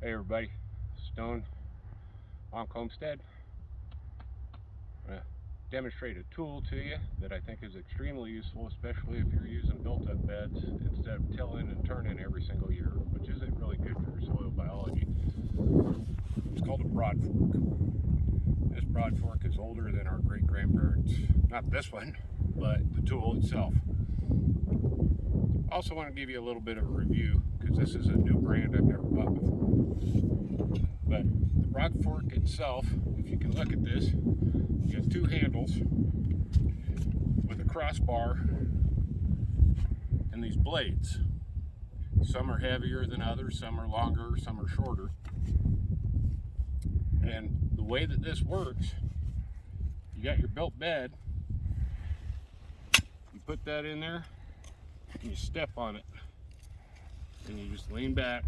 Hey everybody, Stone on Homestead. I'm going to demonstrate a tool to you that I think is extremely useful, especially if you're using built-up beds instead of tilling and turning every single year, which isn't really good for your soil biology. It's called a Broadfork. This Broadfork is older than our great-grandparents. Not this one, but the tool itself. I also want to give you a little bit of a review because this is a new brand I've never bought before. But the Broadfork itself, if you can look at this, you have two handles with a crossbar and these blades. Some are heavier than others, some are longer, some are shorter. And the way that this works, you got your built bed, you put that in there, and you step on it, and you just lean back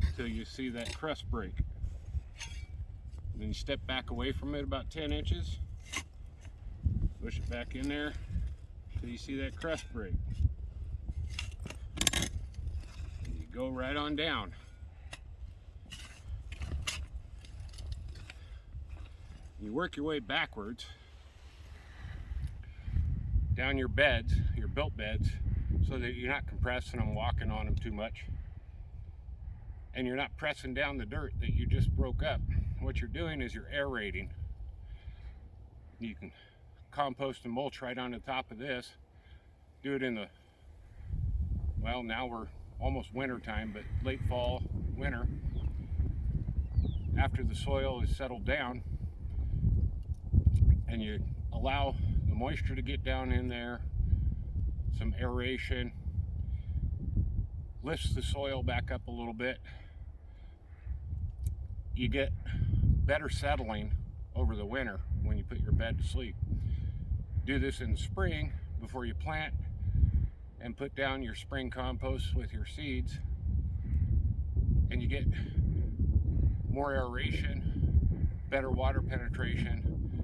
until you see that crust break. And then you step back away from it about 10 inches, push it back in there until you see that crust break. And you go right on down. You work your way backwards down your beds, your built beds, so that you're not compressing them, walking on them too much, and you're not pressing down the dirt that you just broke up. What you're doing is you're aerating. You can compost and mulch right on the top of this. Do it in the, well, now we're almost winter time, but late fall, winter, after the soil is settled down, and you allow the moisture to get down in there, some aeration, lifts the soil back up a little bit. You get better settling over the winter when you put your bed to sleep. Do this in the spring before you plant and put down your spring compost with your seeds, and you get more aeration, better water penetration,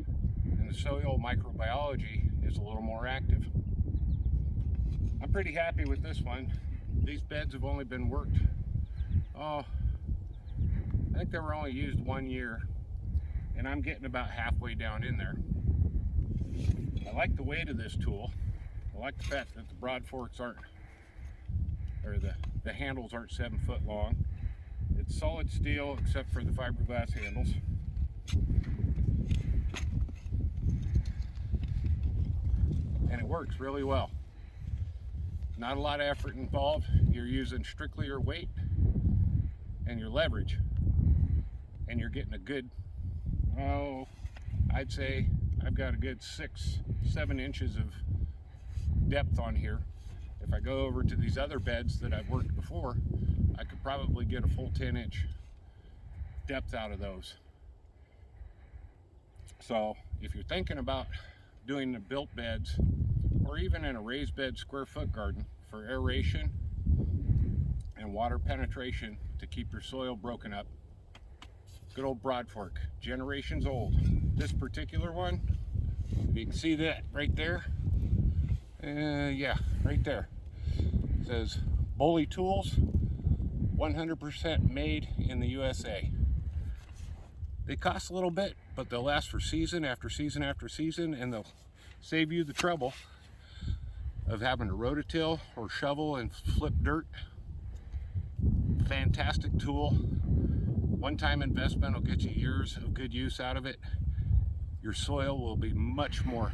and the soil microbiology is a little more active. I'm pretty happy with this one. These beds have only been worked, I think they were only used 1 year, and I'm getting about halfway down in there. I like the weight of this tool. I like the fact that the Broadforks aren't, or the handles aren't 7 foot long. It's solid steel except for the fiberglass handles. And it works really well. Not a lot of effort involved. You're using strictly your weight and your leverage, and you're getting a good, I'd say I've got a good 6-7 inches of depth on here. If I go over to these other beds that I've worked before, I could probably get a full 10-inch depth out of those. So if you're thinking about doing the built beds, or even in a raised bed square foot garden for aeration and water penetration to keep your soil broken up, good old Broadfork, generations old. This particular one, you can see that right there. Yeah, right there. It says Bully Tools, 100% made in the USA. They cost a little bit, but they'll last for season after season after season, and they'll save you the trouble of having to rototill or shovel and flip dirt. Fantastic tool. One-time investment will get you years of good use out of it. Your soil will be much more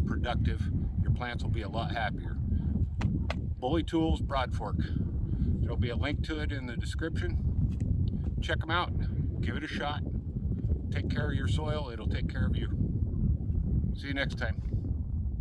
productive. Your plants will be a lot happier. Bully Tools Broadfork. There'll be a link to it in the description. Check them out. Give it a shot. Take care of your soil. It'll take care of you. See you next time.